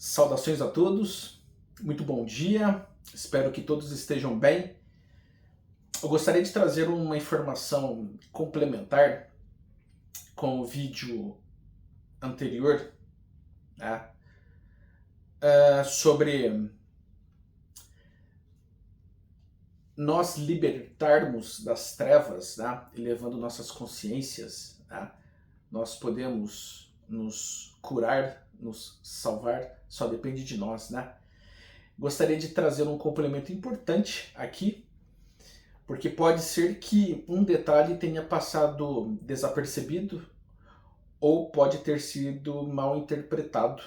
Saudações a todos, muito bom dia, espero que todos estejam bem. Eu gostaria de trazer uma informação complementar com o vídeo anterior, né, sobre nós libertarmos das trevas, né, elevando nossas consciências, né, nós podemos nos curar, nos salvar, só depende de nós, né? Gostaria de trazer um complemento importante aqui, porque pode ser que um detalhe tenha passado desapercebido ou pode ter sido mal interpretado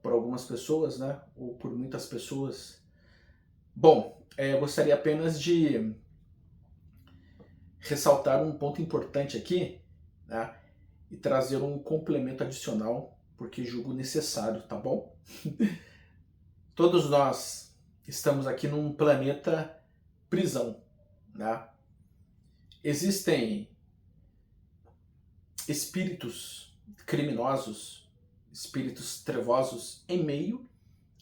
por algumas pessoas, né? Ou por muitas pessoas. Bom, gostaria apenas de ressaltar um ponto importante aqui, né? E trazer um complemento adicional, porque julgo necessário, tá bom? Todos nós estamos aqui num planeta prisão, né? Existem espíritos criminosos, espíritos trevosos em meio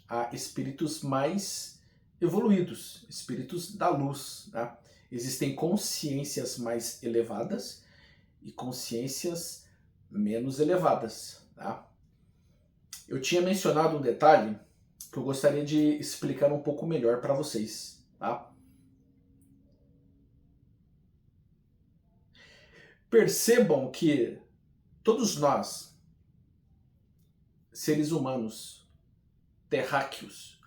a espíritos mais evoluídos, espíritos da luz, né? Existem consciências mais elevadas e consciências menos elevadas, tá? Eu tinha mencionado um detalhe que eu gostaria de explicar um pouco melhor para vocês, tá? Percebam que todos nós, seres humanos, terráqueos,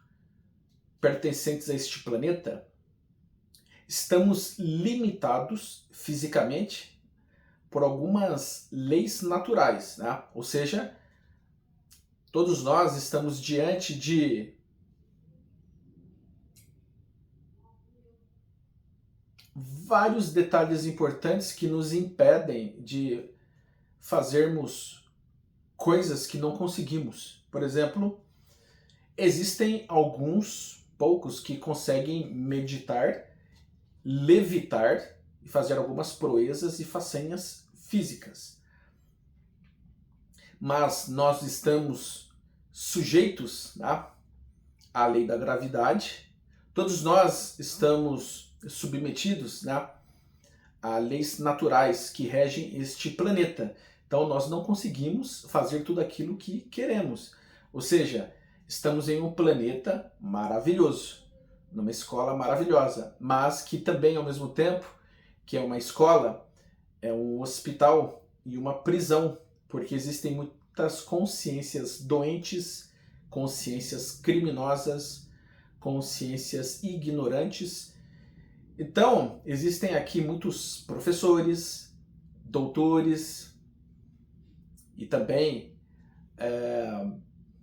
pertencentes a este planeta, estamos limitados fisicamente por algumas leis naturais, né? Ou seja, todos nós estamos diante de vários detalhes importantes que nos impedem de fazermos coisas que não conseguimos. Por exemplo, existem alguns poucos que conseguem meditar, levitar e fazer algumas proezas e façanhas físicas. Mas nós estamos sujeitos, né, à lei da gravidade. Todos nós estamos submetidos, né, a leis naturais que regem este planeta. Então nós não conseguimos fazer tudo aquilo que queremos. Ou seja, estamos em um planeta maravilhoso, numa escola maravilhosa, mas que também, ao mesmo tempo, que é uma escola, é um hospital e uma prisão, porque existem muitas consciências doentes, consciências criminosas, consciências ignorantes. Então, existem aqui muitos professores, doutores e também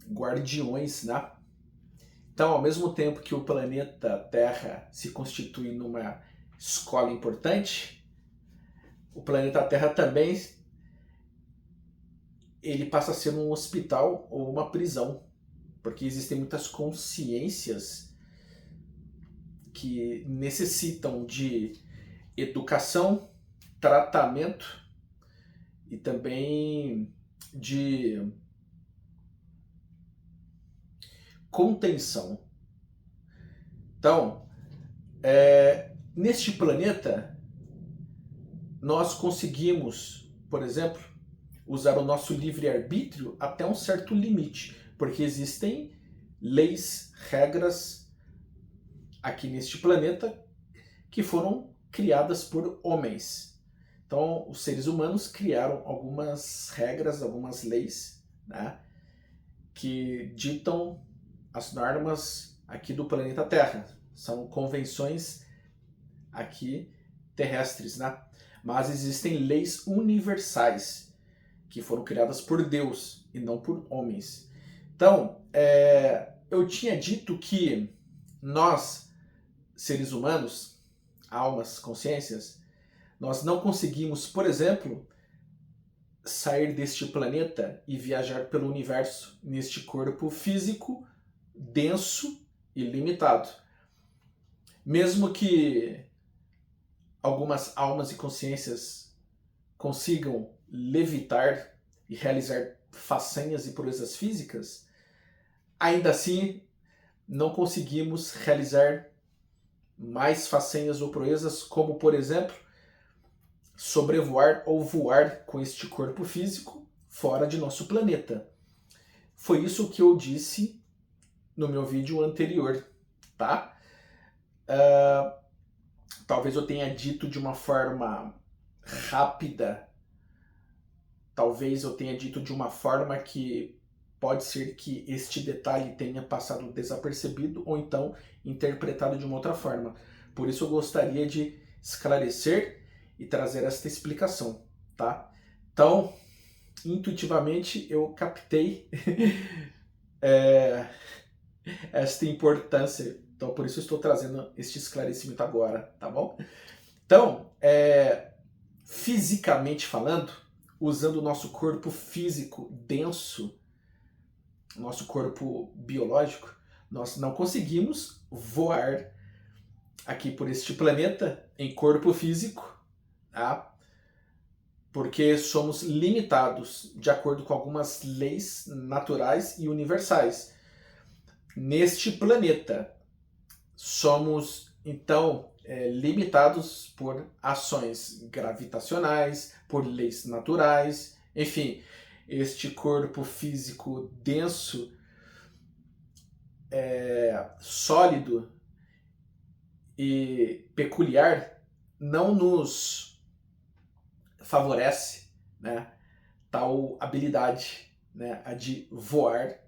guardiões, né? Então, ao mesmo tempo que o planeta Terra se constitui numa escola importante, o planeta Terra também ele passa a ser um hospital ou uma prisão, porque existem muitas consciências que necessitam de educação, tratamento e também de contenção. Então, neste planeta, nós conseguimos, por exemplo, usar o nosso livre-arbítrio até um certo limite, porque existem leis, regras aqui neste planeta que foram criadas por homens. Então, os seres humanos criaram algumas regras, algumas leis, né, que ditam as normas aqui do planeta Terra. São convenções aqui terrestres, né? Mas existem leis universais que foram criadas por Deus e não por homens. Então, eu tinha dito que nós, seres humanos, almas, consciências, nós não conseguimos, por exemplo, sair deste planeta e viajar pelo universo neste corpo físico denso e limitado. Mesmo que algumas almas e consciências consigam levitar e realizar façanhas e proezas físicas, Ainda assim, não conseguimos realizar mais façanhas ou proezas, como, por exemplo, sobrevoar ou voar com este corpo físico fora de nosso planeta. Foi isso que eu disse no meu vídeo anterior, tá? Talvez eu tenha dito de uma forma rápida, talvez eu tenha dito de uma forma que pode ser que este detalhe tenha passado desapercebido ou então interpretado de uma outra forma. Por isso eu gostaria de esclarecer e trazer esta explicação, tá? Então, intuitivamente eu captei esta importância. Então, por isso eu estou trazendo este esclarecimento agora, tá bom? Então, fisicamente falando, usando o nosso corpo físico denso, nosso corpo biológico, nós não conseguimos voar aqui por este planeta em corpo físico, tá? Porque somos limitados de acordo com algumas leis naturais e universais. Neste planeta, somos, então, limitados por ações gravitacionais, por leis naturais, enfim, este corpo físico denso, sólido e peculiar não nos favorece, né, tal habilidade, né, a de voar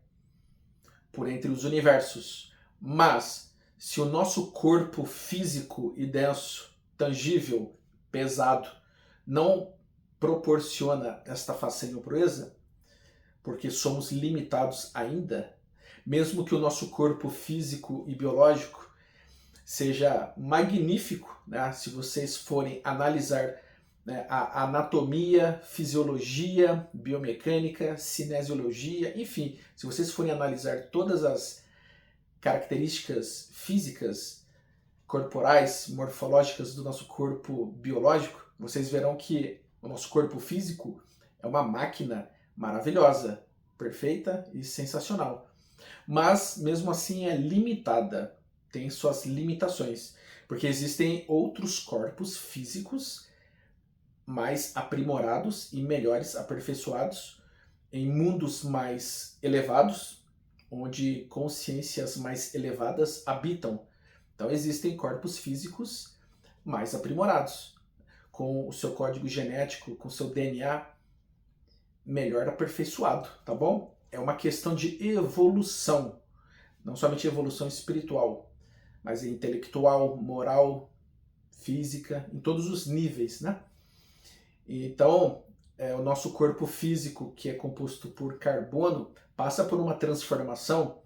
por entre os universos. Mas se o nosso corpo físico e denso, tangível, pesado, não proporciona esta façanha ou proeza, porque somos limitados ainda, mesmo que o nosso corpo físico e biológico seja magnífico, né? Se vocês forem analisar, né, a anatomia, fisiologia, biomecânica, cinesiologia, enfim, se vocês forem analisar todas as características físicas, corporais, morfológicas do nosso corpo biológico, vocês verão que o nosso corpo físico é uma máquina maravilhosa, perfeita e sensacional. Mas, mesmo assim, é limitada, tem suas limitações, porque existem outros corpos físicos mais aprimorados e melhores aperfeiçoados em mundos mais elevados, onde consciências mais elevadas habitam. Então existem corpos físicos mais aprimorados, com o seu código genético, com o seu DNA melhor aperfeiçoado, tá bom? É uma questão de evolução, não somente evolução espiritual, mas intelectual, moral, física, em todos os níveis, né? Então, o nosso corpo físico, que é composto por carbono, passa por uma transformação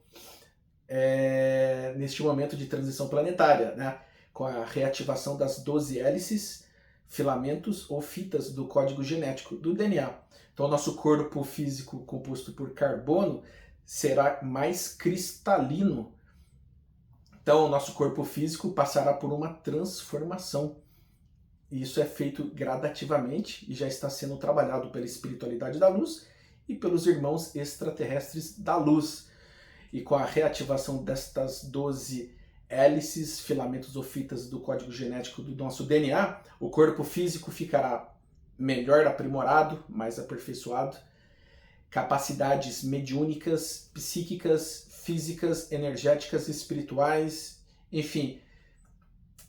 neste momento de transição planetária, né? Com a reativação das 12 hélices, filamentos ou fitas do código genético, do DNA. Então, o nosso corpo físico composto por carbono será mais cristalino. Então, o nosso corpo físico passará por uma transformação. E isso é feito gradativamente e já está sendo trabalhado pela espiritualidade da luz e pelos irmãos extraterrestres da luz. E com a reativação destas 12 hélices, filamentos ou fitas do código genético do nosso DNA, o corpo físico ficará melhor aprimorado, mais aperfeiçoado, capacidades mediúnicas, psíquicas, físicas, energéticas, espirituais, enfim,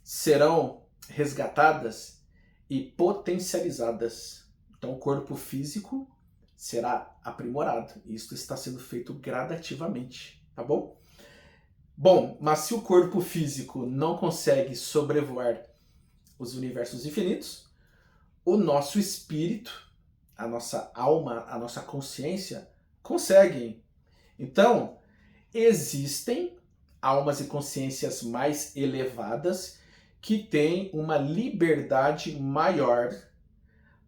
serão resgatadas e potencializadas. Então o corpo físico será aprimorado. Isso está sendo feito gradativamente, tá bom? Bom, mas se o corpo físico não consegue sobrevoar os universos infinitos, o nosso espírito, a nossa alma, a nossa consciência conseguem. Então, existem almas e consciências mais elevadas que têm uma liberdade maior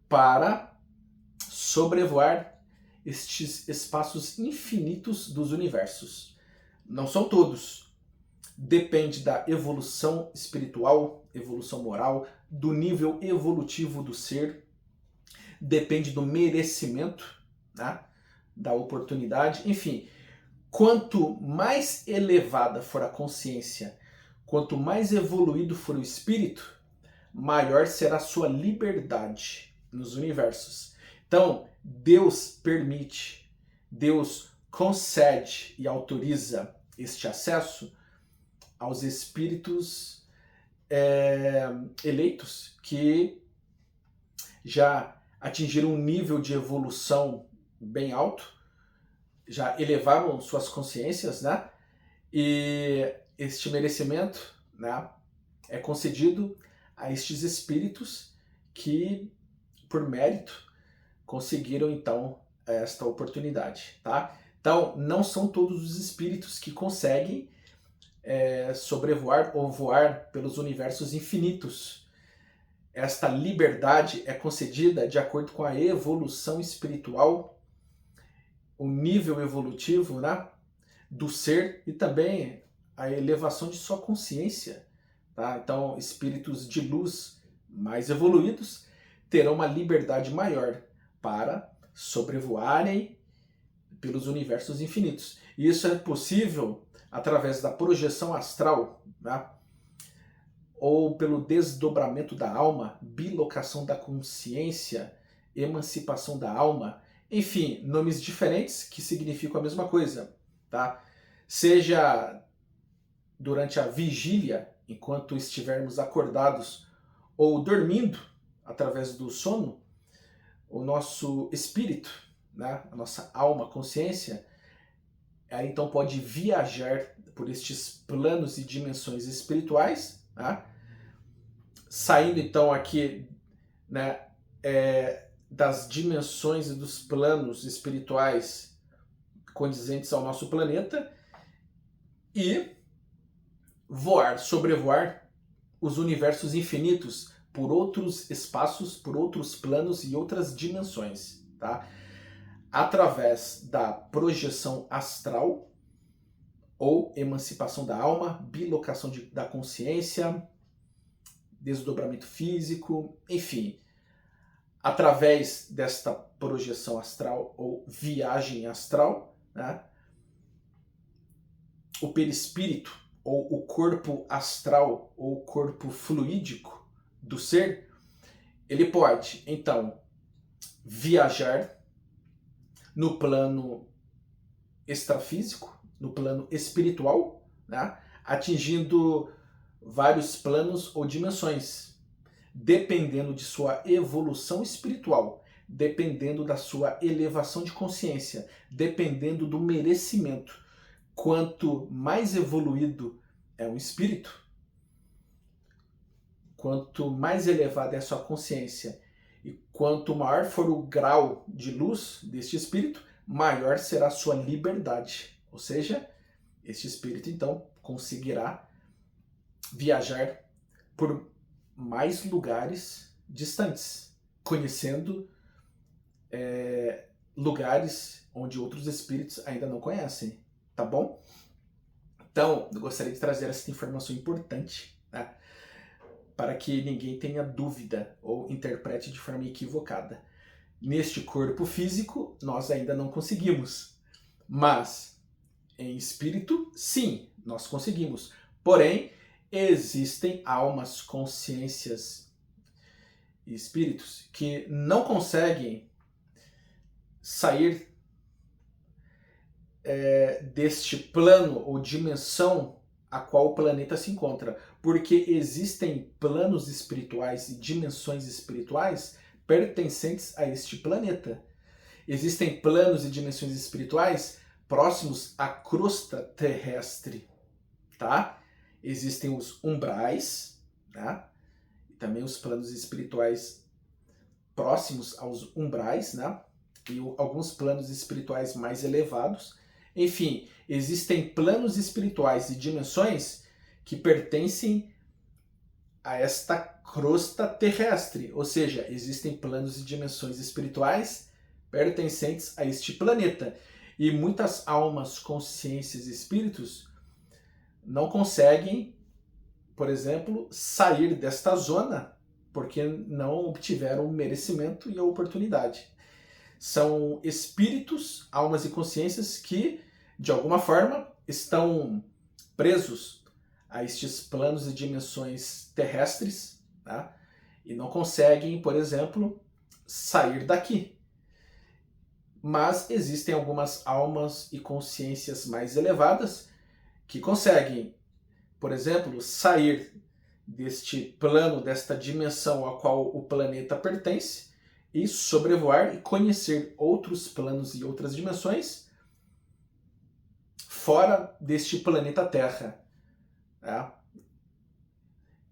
para sobrevoar estes espaços infinitos dos universos. Não são todos. Depende da evolução espiritual, evolução moral, do nível evolutivo do ser, depende do merecimento, né, da oportunidade, enfim. quanto mais elevada for a consciência, quanto mais evoluído for o espírito, maior será a sua liberdade nos universos. Então, Deus permite, Deus concede e autoriza este acesso aos espíritos eleitos que já atingiram um nível de evolução bem alto, já elevaram suas consciências, né? E este merecimento, né, é concedido a estes espíritos que, por mérito, conseguiram então esta oportunidade, tá? Então, não são todos os espíritos que conseguem sobrevoar ou voar pelos universos infinitos. Esta liberdade é concedida de acordo com a evolução espiritual, o nível evolutivo, né, do ser e também a elevação de sua consciência. Tá? Então, espíritos de luz mais evoluídos terão uma liberdade maior para sobrevoarem pelos universos infinitos. E isso é possível através da projeção astral, né? Ou pelo desdobramento da alma, bilocação da consciência, emancipação da alma, enfim, nomes diferentes que significam a mesma coisa, tá? Seja durante a vigília, enquanto estivermos acordados, ou dormindo através do sono, o nosso espírito, né, a nossa alma, consciência, aí então pode viajar por estes planos e dimensões espirituais, né, saindo então aqui, né, das dimensões e dos planos espirituais condizentes ao nosso planeta e voar, sobrevoar os universos infinitos por outros espaços, por outros planos e outras dimensões, tá? Através da projeção astral ou emancipação da alma, bilocação da consciência, desdobramento físico, enfim, através desta projeção astral ou viagem astral, né, o perispírito ou o corpo astral ou o corpo fluídico do ser, ele pode, então, viajar no plano extrafísico, no plano espiritual, né, atingindo vários planos ou dimensões, dependendo de sua evolução espiritual, dependendo da sua elevação de consciência, dependendo do merecimento. Quanto mais evoluído é um espírito, quanto mais elevada é a sua consciência e quanto maior for o grau de luz deste espírito, maior será a sua liberdade. Ou seja, este espírito então conseguirá viajar por mais lugares distantes, conhecendo lugares onde outros espíritos ainda não conhecem, tá bom? Então, eu gostaria de trazer essa informação importante, né, para que ninguém tenha dúvida ou interprete de forma equivocada. Neste corpo físico, nós ainda não conseguimos, mas em espírito, sim, nós conseguimos. Porém, existem almas, consciências e espíritos que não conseguem sair deste plano ou dimensão a qual o planeta se encontra, porque existem planos espirituais e dimensões espirituais pertencentes a este planeta. Existem planos e dimensões espirituais próximos à crosta terrestre, tá? Existem os umbrais, né? E também os planos espirituais próximos aos umbrais, né? E alguns planos espirituais mais elevados. Enfim, existem planos espirituais e dimensões que pertencem a esta crosta terrestre, ou seja, existem planos e dimensões espirituais pertencentes a este planeta. E muitas almas, consciências e espíritos não conseguem, por exemplo, sair desta zona porque não obtiveram o merecimento e a oportunidade. São espíritos, almas e consciências que de alguma forma, estão presos a estes planos e dimensões terrestres, tá? E não conseguem, por exemplo, sair daqui. Mas existem algumas almas e consciências mais elevadas que conseguem, por exemplo, sair deste plano, desta dimensão a qual o planeta pertence e sobrevoar e conhecer outros planos e outras dimensões fora deste planeta Terra, tá?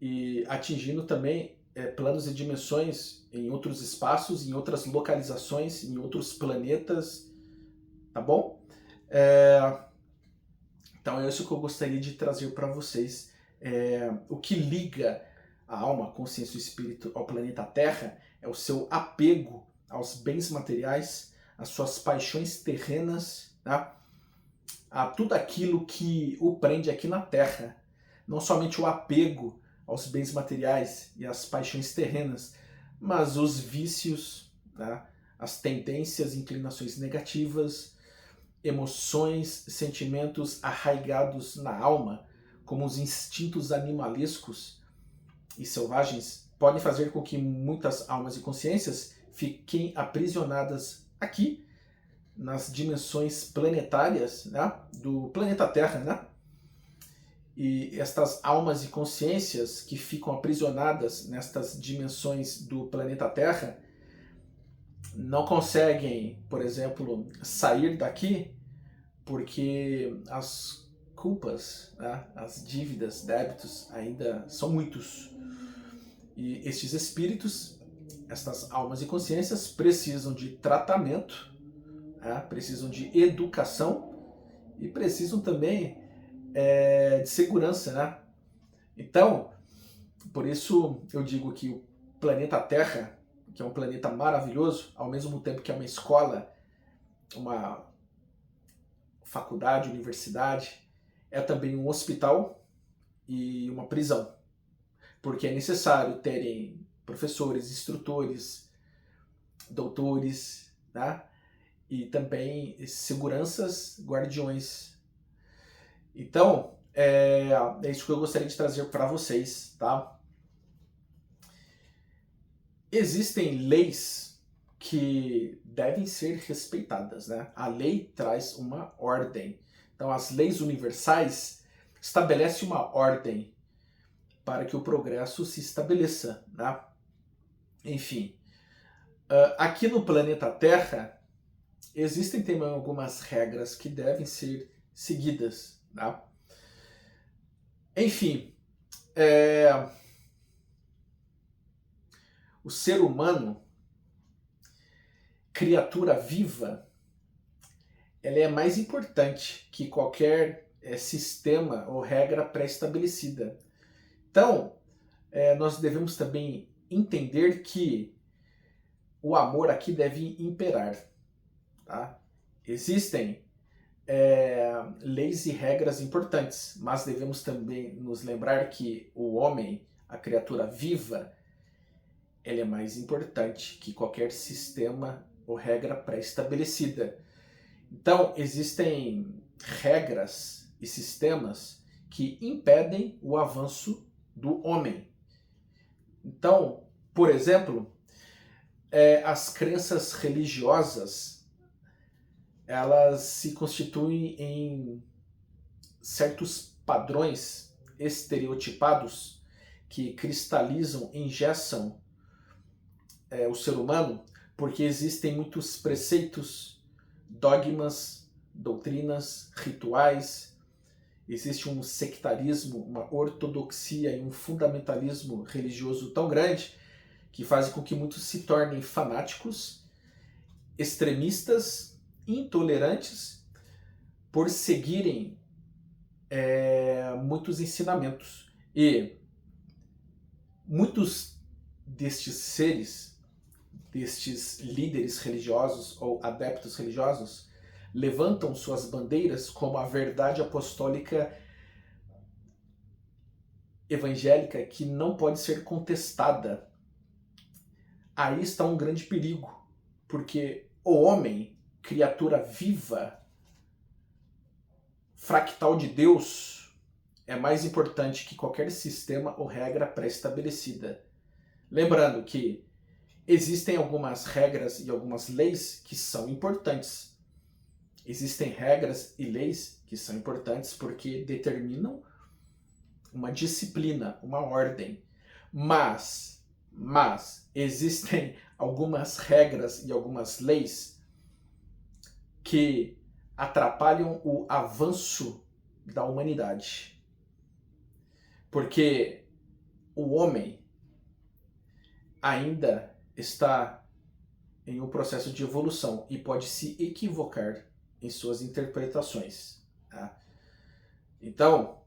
E atingindo também planos e dimensões em outros espaços, em outras localizações, em outros planetas, tá bom? Então é isso que eu gostaria de trazer para vocês. O que liga a alma, a consciência e o espírito ao planeta Terra é o seu apego aos bens materiais, às suas paixões terrenas, tá? A tudo aquilo que o prende aqui na Terra. Não somente o apego aos bens materiais e às paixões terrenas, mas os vícios, tá? As tendências, inclinações negativas, emoções, sentimentos arraigados na alma, como os instintos animalescos e selvagens, podem fazer com que muitas almas e consciências fiquem aprisionadas aqui, nas dimensões planetárias, né, do planeta Terra, né? E estas almas e consciências que ficam aprisionadas nestas dimensões do planeta Terra não conseguem, por exemplo, sair daqui porque as culpas, né, as dívidas, débitos ainda são muitos. E estes espíritos, estas almas e consciências precisam de tratamento, né, precisam de educação e precisam também de segurança, né? Então, por isso eu digo que o planeta Terra, que é um planeta maravilhoso, ao mesmo tempo que é uma escola, uma faculdade, universidade, é também um hospital e uma prisão, porque é necessário terem professores, instrutores, doutores, né? E também seguranças, guardiões. Então, é isso que eu gostaria de trazer para vocês, tá? Existem leis que devem ser respeitadas, né? A lei traz uma ordem. Então, as leis universais estabelecem uma ordem para que o progresso se estabeleça, né? Enfim, aqui no planeta Terra existem também algumas regras que devem ser seguidas, tá? Enfim, o ser humano, criatura viva, ela é mais importante que qualquer sistema ou regra pré-estabelecida. Então, nós devemos também entender que o amor aqui deve imperar. Tá? Existem leis e regras importantes, mas devemos também nos lembrar que o homem, a criatura viva, ele é mais importante que qualquer sistema ou regra pré-estabelecida. Então, existem regras e sistemas que impedem o avanço do homem. Então, por exemplo, as crenças religiosas, elas se constituem em certos padrões estereotipados que cristalizam, engessam o ser humano, porque existem muitos preceitos, dogmas, doutrinas, rituais, existe um sectarismo, uma ortodoxia e um fundamentalismo religioso tão grande que fazem com que muitos se tornem fanáticos, extremistas, intolerantes, por seguirem muitos ensinamentos. E muitos destes seres, destes líderes religiosos ou adeptos religiosos, levantam suas bandeiras como a verdade apostólica evangélica que não pode ser contestada. Aí está um grande perigo, porque o homem, criatura viva, fractal de Deus é mais importante que qualquer sistema ou regra pré-estabelecida. Lembrando que existem algumas regras e algumas leis que são importantes. Existem regras e leis que são importantes porque determinam uma disciplina, uma ordem. Mas existem algumas regras e algumas leis que atrapalham o avanço da humanidade. Porque o homem ainda está em um processo de evolução e pode se equivocar em suas interpretações. Tá? Então,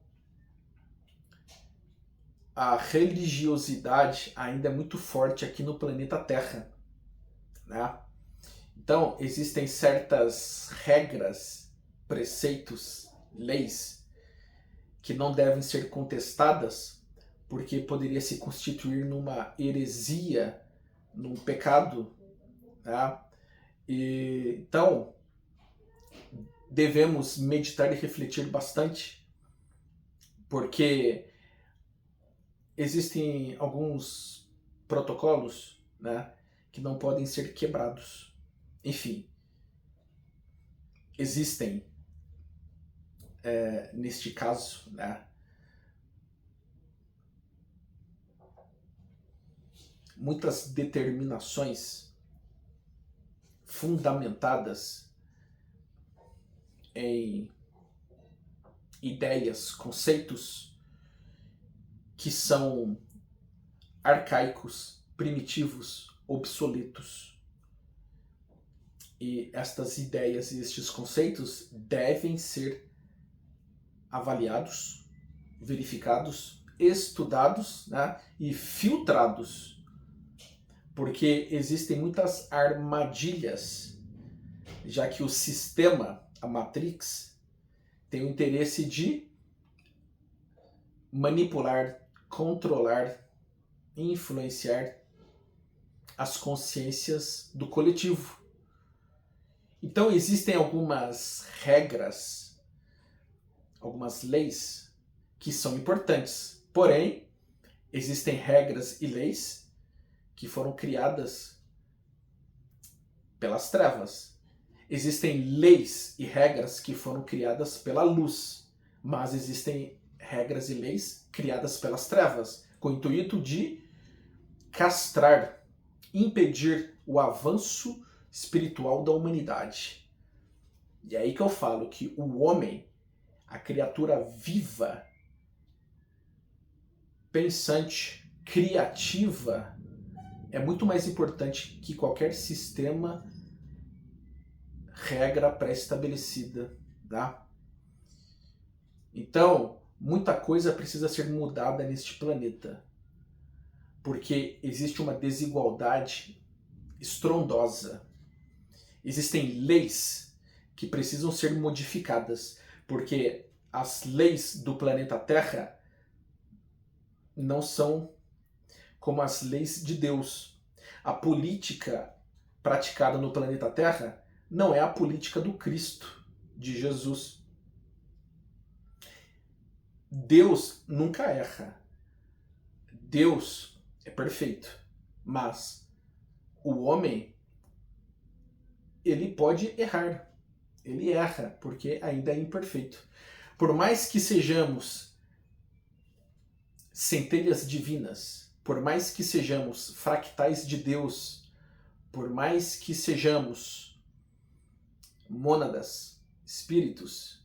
a religiosidade ainda é muito forte aqui no planeta Terra. Né? Então, existem certas regras, preceitos, leis que não devem ser contestadas porque poderia se constituir numa heresia, num pecado. Tá? Então, devemos meditar e refletir bastante, porque existem alguns protocolos, né, que não podem ser quebrados. Enfim, existem, neste caso, né, muitas determinações fundamentadas em ideias, conceitos que são arcaicos, primitivos, obsoletos. E estas ideias e estes conceitos devem ser avaliados, verificados, estudados, né, e filtrados, porque existem muitas armadilhas, já que o sistema, a Matrix, tem o interesse de manipular, controlar, influenciar as consciências do coletivo. Então existem algumas regras, algumas leis que são importantes. Porém, existem regras e leis que foram criadas pelas trevas. Existem leis e regras que foram criadas pela luz, mas existem regras e leis criadas pelas trevas, com o intuito de castrar, impedir o avanço espiritual da humanidade. E é aí que eu falo que o homem, a criatura viva, pensante, criativa, é muito mais importante que qualquer sistema, regra pré-estabelecida. Tá? Então, muita coisa precisa ser mudada neste planeta, porque existe uma desigualdade estrondosa. Existem leis que precisam ser modificadas, porque as leis do planeta Terra não são como as leis de Deus. A política praticada no planeta Terra não é a política do Cristo, de Jesus. Deus nunca erra. Deus é perfeito. Mas o homem, ele pode errar. Ele erra, porque ainda é imperfeito. Por mais que sejamos centelhas divinas, por mais que sejamos fractais de Deus, por mais que sejamos mônadas, espíritos,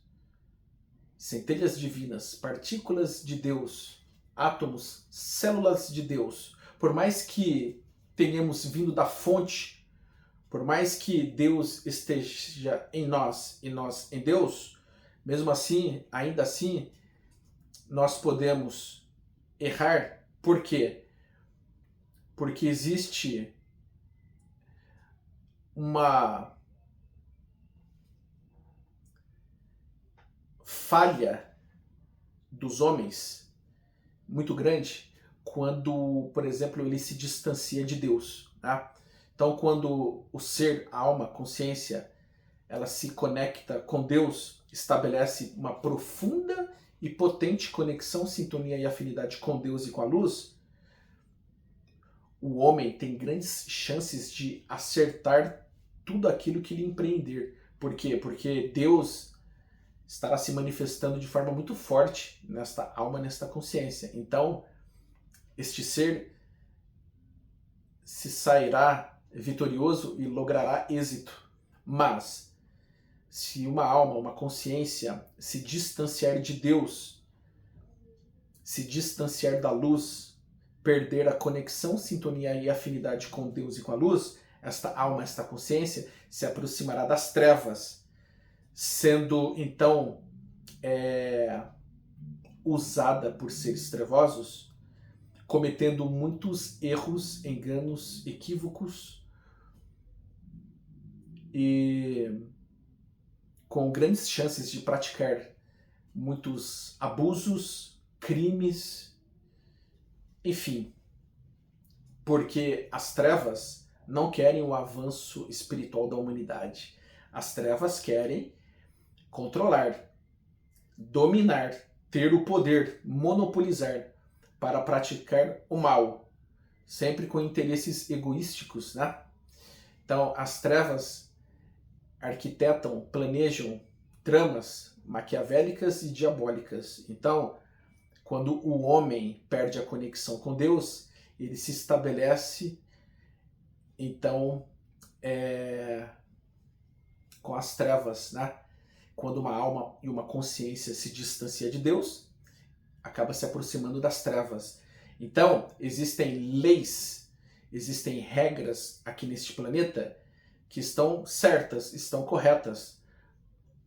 centelhas divinas, partículas de Deus, átomos, células de Deus, por mais que tenhamos vindo da fonte, por mais que Deus esteja em nós e nós em Deus, mesmo assim, ainda assim, nós podemos errar. Por quê? Porque existe uma falha dos homens muito grande quando, por exemplo, ele se distancia de Deus. Tá? Então, quando o ser, a alma, a consciência ela se conecta com Deus, estabelece uma profunda e potente conexão, sintonia e afinidade com Deus e com a luz, o homem tem grandes chances de acertar tudo aquilo que ele empreender. Por quê? Porque Deus estará se manifestando de forma muito forte nesta alma, nesta consciência. Então, este ser se sairá vitorioso e logrará êxito. Mas, se uma alma, uma consciência se distanciar de Deus, se distanciar da luz, perder a conexão, sintonia e afinidade com Deus e com a luz, esta alma, esta consciência se aproximará das trevas, sendo então usada por seres trevosos, cometendo muitos erros, enganos, equívocos e com grandes chances de praticar muitos abusos, crimes, enfim, porque as trevas não querem o avanço espiritual da humanidade. As trevas querem controlar, dominar, ter o poder, monopolizar para praticar o mal, sempre com interesses egoísticos, né? Então, as trevas arquitetam, planejam tramas maquiavélicas e diabólicas. Então, quando o homem perde a conexão com Deus, ele se estabelece, então, com as trevas, né? Quando uma alma e uma consciência se distancia de Deus, acaba se aproximando das trevas. Então, existem leis, existem regras aqui neste planeta que estão certas, estão corretas,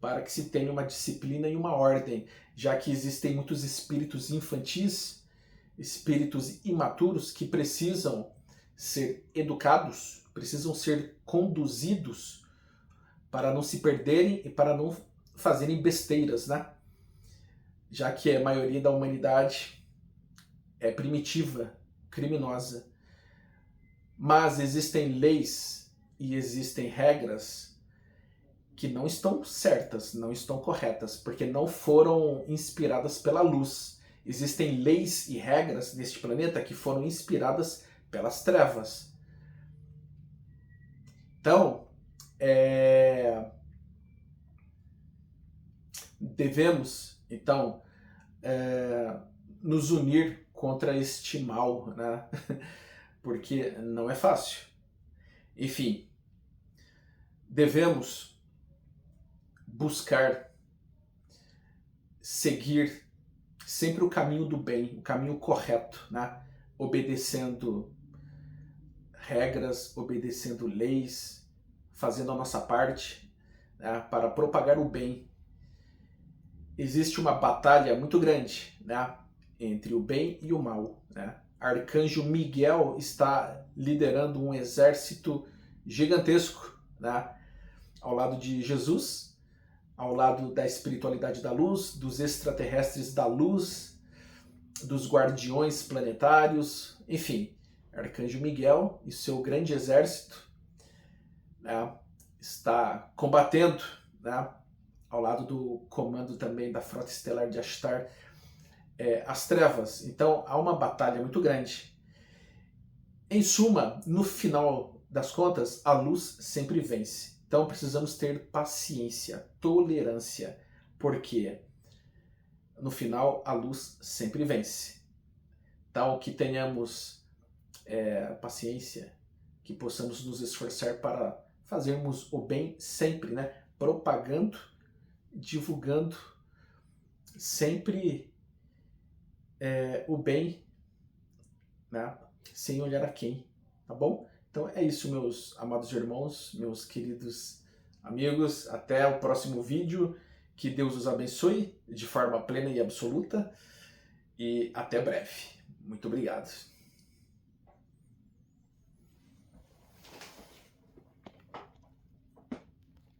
para que se tenha uma disciplina e uma ordem, já que existem muitos espíritos infantis, espíritos imaturos que precisam ser educados, precisam ser conduzidos para não se perderem e para não fazerem besteiras, né? Já que a maioria da humanidade é primitiva, criminosa. Mas existem leis e existem regras que não estão certas, não estão corretas, porque não foram inspiradas pela luz. Existem leis e regras neste planeta que foram inspiradas pelas trevas. Então, devemos, então, nos unir contra este mal, né? Porque não é fácil. Enfim, devemos buscar seguir sempre o caminho do bem, o caminho correto, né? Obedecendo regras, obedecendo leis, fazendo a nossa parte, né? Para propagar o bem. Existe uma batalha muito grande, né? Entre o bem e o mal, né? Arcanjo Miguel está liderando um exército gigantesco, né? Ao lado de Jesus, ao lado da espiritualidade da luz, dos extraterrestres da luz, dos guardiões planetários, enfim, Arcanjo Miguel e seu grande exército, né, está combatendo, né, ao lado do comando também da frota estelar de Ashtar, as trevas. Então há uma batalha muito grande. Em suma, no final das contas, a luz sempre vence. Então precisamos ter paciência, tolerância, porque no final a luz sempre vence. Então que tenhamos paciência, que possamos nos esforçar para fazermos o bem sempre, né? Propagando, divulgando sempre o bem, né? Sem olhar a quem, tá bom? Então é isso, meus amados irmãos, meus queridos amigos. Até o próximo vídeo. Que Deus os abençoe de forma plena e absoluta. E até breve. Muito obrigado.